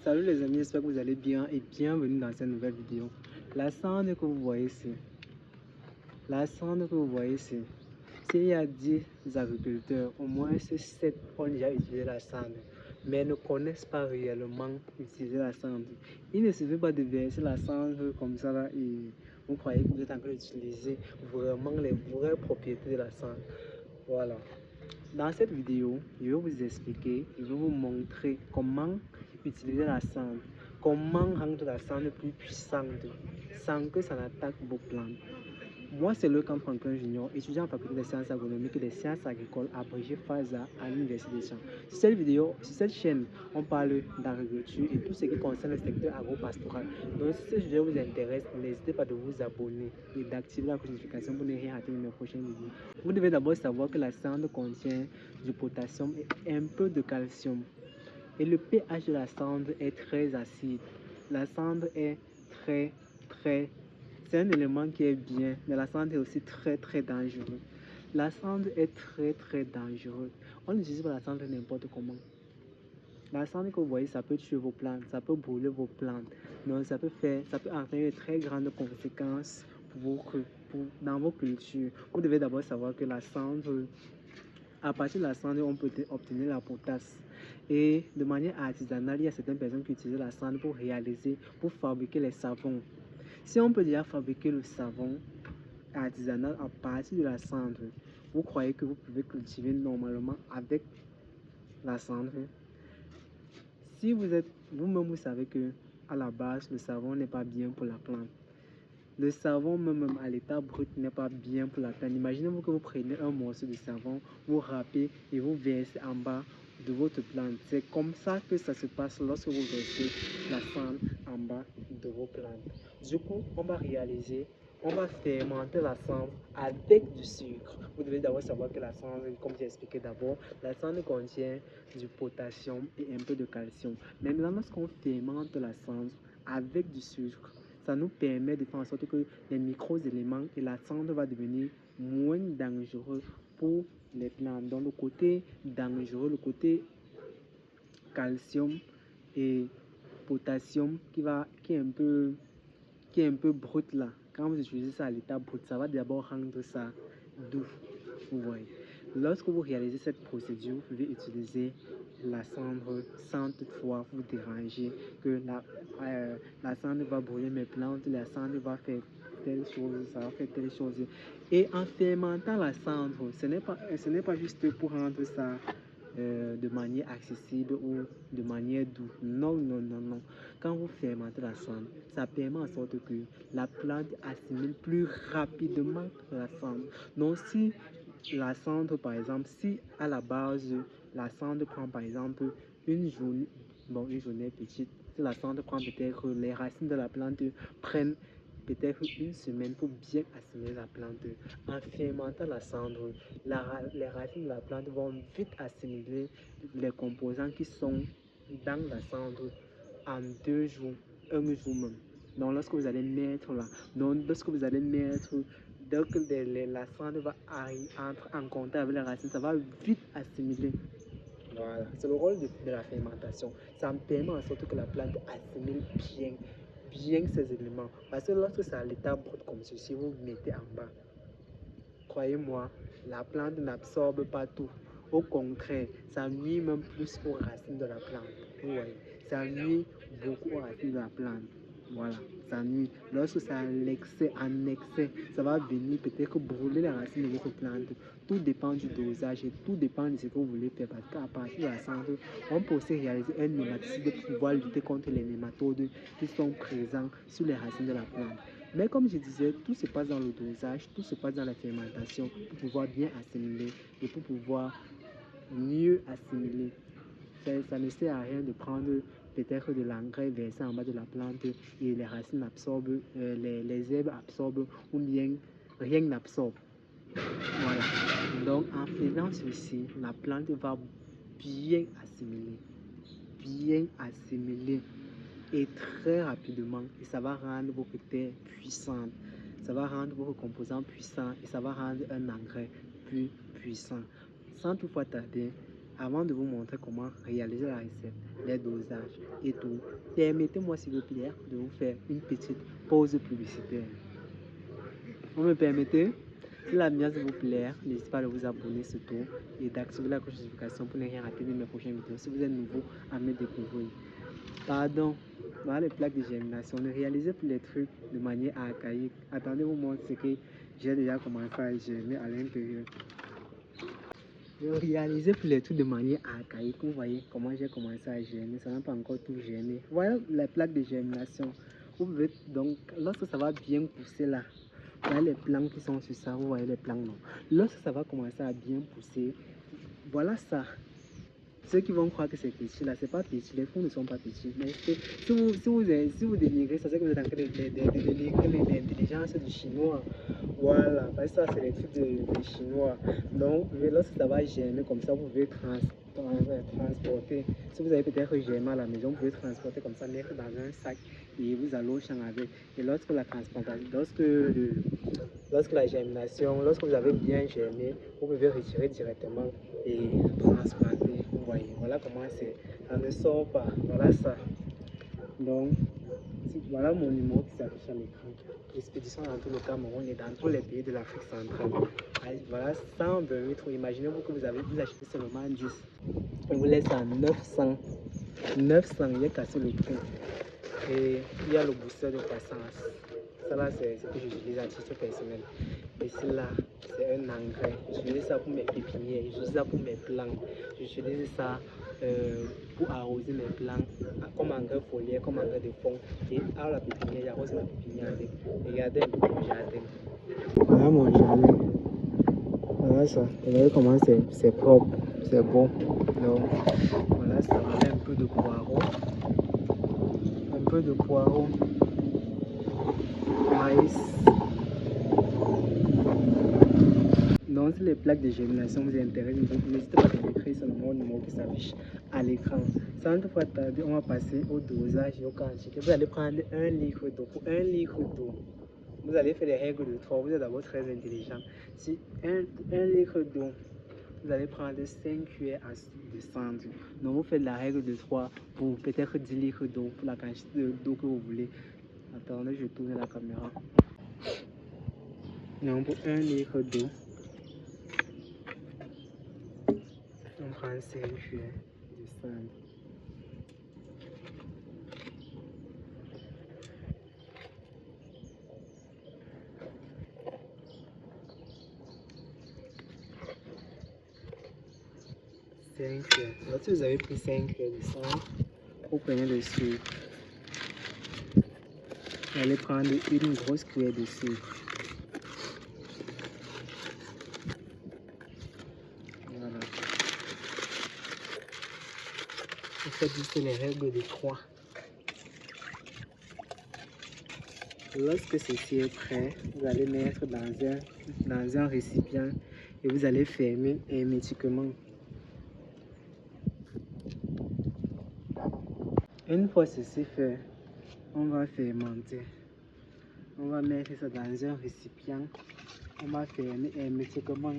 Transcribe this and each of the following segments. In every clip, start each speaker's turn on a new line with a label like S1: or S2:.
S1: Salut les amis, j'espère que vous allez bien et bienvenue dans cette nouvelle vidéo. La cendre que vous voyez ici, s'il y a 10 agriculteurs, au moins 7 ont déjà utilisé la cendre, mais ne connaissent pas réellement utiliser la cendre. Il ne suffit pas de verser la cendre comme ça là et vous croyez que vous êtes en train d'utiliser vraiment les vraies propriétés de la cendre. Voilà. Dans cette vidéo, je vais vous expliquer, je vais vous montrer comment utiliser la cendre, comment rendre la cendre plus puissante sans que ça n'attaque vos plantes. Moi, c'est le camp Franklin Junior, étudiant en faculté des sciences agronomiques et des sciences agricoles abrégé FASA à l'Université des Champs. Sur cette chaîne, on parle d'agriculture et tout ce qui concerne le secteur agro-pastoral. Donc, si ce sujet vous intéresse, n'hésitez pas de vous abonner et d'activer la notification pour ne rien rater de mes prochaines vidéos. Vous devez d'abord savoir que la cendre contient du potassium et un peu de calcium. Et le pH de la cendre est très acide. La cendre est c'est un élément qui est bien, mais la cendre est aussi très dangereux. La cendre est très dangereuse. On n'utilise pas la cendre n'importe comment. La cendre que vous voyez, ça peut tuer vos plantes, ça peut brûler vos plantes. Donc ça peut entraîner de très grandes conséquences dans vos cultures. Vous devez d'abord savoir que la cendre, à partir de la cendre, on peut obtenir la potasse. Et de manière artisanale, il y a certaines personnes qui utilisent la cendre pour fabriquer les savons. Si on peut déjà fabriquer le savon artisanal à partir de la cendre, vous croyez que vous pouvez cultiver normalement avec la cendre? Si vous-même vous savez que à la base le savon n'est pas bien pour la plante. Le savon même à l'état brut n'est pas bien pour la plante. Imaginez-vous que vous prenez un morceau de savon, vous râpez et vous versez en bas de votre plante. C'est comme ça que ça se passe lorsque vous versez la cendre en bas de vos plantes. Du coup, on va fermenter la cendre avec du sucre. Vous devez d'abord savoir que la cendre, comme j'ai expliqué d'abord, la cendre contient du potassium et un peu de calcium. Maintenant, lorsqu'on fermente la cendre avec du sucre, ça nous permet de faire en sorte que les micro-éléments et la cendre va devenir moins dangereux pour les plantes. Donc le côté dangereux, le côté calcium et potassium qui est un peu brut là. Quand vous utilisez ça à l'état brut, ça va d'abord rendre ça doux. Vous voyez. Lorsque vous réalisez cette procédure, vous pouvez utiliser la cendre sans toutefois vous déranger, que la cendre va brûler mes plantes, la cendre va faire telle chose, ça va faire telle chose. Et en fermentant la cendre, ce n'est pas juste pour rendre ça de manière accessible ou de manière douce. Non. Quand vous fermentez la cendre, ça permet en sorte que la plante assimile plus rapidement la cendre. Donc si la cendre, par exemple, si à la base, la cendre prend par exemple une journée petite, si la cendre prend peut-être, les racines de la plante prennent peut-être une semaine pour bien assimiler la plante. En fermentant la cendre, les racines de la plante vont vite assimiler les composants qui sont dans la cendre en 2 jours, 1 jour même. Donc lorsque vous allez mettre là, dès que la cendre va entrer en contact avec les racines, ça va vite assimiler. Voilà, c'est le rôle de la fermentation. Ça me permet en sorte que la plante assimile bien ces éléments. Parce que lorsque c'est à l'état brut comme ceci, vous mettez en bas, croyez-moi, la plante n'absorbe pas tout. Au contraire, ça nuit même plus aux racines de la plante. Vous voyez, ça nuit beaucoup aux racines de la plante. Voilà, ça nuit. Lorsque c'est en excès, ça va venir peut-être brûler les racines de votre plante. Tout dépend du dosage et tout dépend de ce que vous voulez faire. Parce qu'à partir de la cendre, on peut aussi réaliser un nématicide pour pouvoir lutter contre les nématodes qui sont présents sur les racines de la plante. Mais comme je disais, tout se passe dans le dosage, tout se passe dans la fermentation pour pouvoir bien assimiler et pour pouvoir mieux assimiler. Ça ne sert à rien de prendre peut-être de l'engrais versé en bas de la plante et les racines absorbent, les herbes absorbent ou bien rien n'absorbe. Voilà. Donc en faisant ceci, la plante va bien assimiler et très rapidement, et ça va rendre votre terre puissante, ça va rendre vos composants puissants et ça va rendre un engrais plus puissant. Sans toutefois tarder, avant de vous montrer comment réaliser la recette, les dosages et tout. Permettez-moi s'il vous plaît de vous faire une petite pause publicitaire. Vous me permettez? Si la lumière vous plaît, n'hésitez pas à vous abonner surtout et d'activer la cloche de notification pour ne rien rater de mes prochaines vidéos. Si vous êtes nouveau, à me découvrir. Pardon, dans les plaques de germination, ne réalisez plus les trucs de manière archaïque. Attendez, vous montre ce que j'ai déjà commencé à germer à l'intérieur. Ne réalisez plus les trucs de manière archaïque. Vous voyez comment j'ai commencé à germer, ça n'a pas encore tout germé. Vous voyez les plaques de germination. Vous pouvez donc, lorsque ça va bien pousser là, vous voyez les plants qui sont sur ça, vous voyez les plants non. Lorsque ça va commencer à bien pousser, voilà ça. Ceux qui vont croire que c'est petit là, c'est pas petit, les fruits ne sont pas petits. Mais si vous dénigrez ça, c'est que vous êtes en train de dénigrer l'intelligence du chinois. Voilà, parce que ça c'est les trucs des chinois. Donc lorsque ça va germer comme ça, vous pouvez transporter. Si vous avez peut-être germé à la maison, vous pouvez transporter comme ça, mettre dans un sac et vous allez au champ avec. Et lorsque la transplantation, lorsque la germination, lorsque vous avez bien germé, vous pouvez retirer directement et transplanter. Vous voyez, voilà comment c'est. Ça ne sort pas. Voilà ça. Donc, voilà mon numéro qui s'affiche à l'écran. Expédition dans tout le Cameroun et dans tous les pays de l'Afrique centrale. Voilà, 120 litres. Imaginez-vous que vous achetez seulement 10. On vous laisse à 900. 900, il est cassé le prix. Et il y a le booster de croissance. Ça là, c'est ce que j'utilise à titre personnel. Et cela, c'est un engrais. J'utilise ça pour mes pépinières, j'utilise ça pour mes plants. J'utilise ça pour arroser mes plants, comme engrais foliaire, comme engrais de fond. Et à la pépinière, j'arrose ma pépinière avec. Regardez un peu mon jardin. Voilà mon jardin. Voilà ça. Vous voyez comment c'est propre, c'est bon. Donc, voilà ça. Voilà un peu de poireau. Un peu de poireau. Maïs. Donc, si les plaques de germination vous intéressent, n'hésitez pas à écrire sur le numéro qui s'affiche à l'écran. Sans toutefois tarder, on va passer au dosage et aux quantités. Vous allez prendre 1 litre d'eau. Pour 1 litre d'eau, vous allez faire les règles de 3. Vous êtes d'abord très intelligent. Si 1 litre d'eau, vous allez prendre 5 cuillères à soupe de cendre. Donc, vous faites la règle de 3 pour peut-être 10 litres d'eau, pour la quantité d'eau que vous voulez. Attendez, je tourne la caméra. Donc, pour 1 litre d'eau, on prend 5 cuillères de cendre. Lorsque vous avez pris 5 cuillères de cendre, vous prenez le sucre. Vous allez prendre une grosse cuillère de sucre. Voilà. Vous faites juste les règles de 3. Lorsque ceci est prêt, vous allez mettre dans un récipient et vous allez fermer hermétiquement. Une fois ceci fait, on va fermenter. On va mettre ça dans un récipient. On va fermer hermétiquement.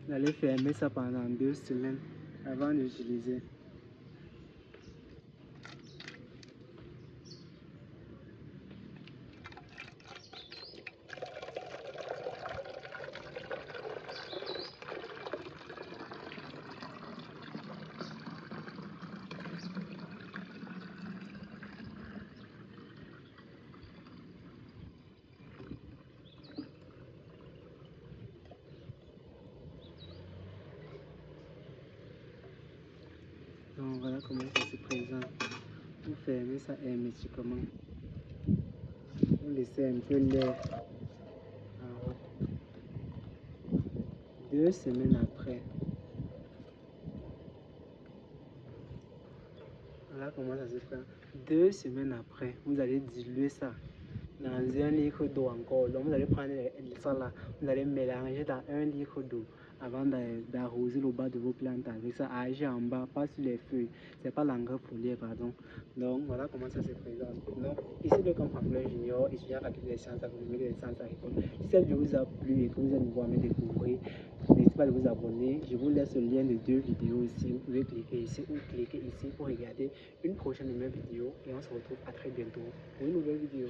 S1: Vous allez fermer ça pendant 2 semaines avant d'utiliser. Donc voilà comment ça se présente. Vous fermez ça hermétiquement. Vous laissez un peu l'air. 2 semaines après. Voilà comment ça se fait. 2 semaines après, vous allez diluer ça dans 1 litre d'eau encore. Donc vous allez prendre ça là, vous allez mélanger dans 1 litre d'eau avant d'arroser le bas de vos plantes avec ça, agir en bas, pas sur les feuilles. C'est pas l'engrais foliaire, pardon. Donc voilà comment ça se présente. Donc ici le camp Franklin Junior, étudiant à des sciences agronomiques et des sciences agricoles. Si cette vidéo vous a plu et que vous allez pouvoir me découvrir, n'hésitez pas à vous abonner. Je vous laisse le lien de 2 vidéos ici. Vous pouvez cliquer ici ou cliquer ici pour regarder une prochaine de mes vidéos. Et on se retrouve à très bientôt pour une nouvelle vidéo.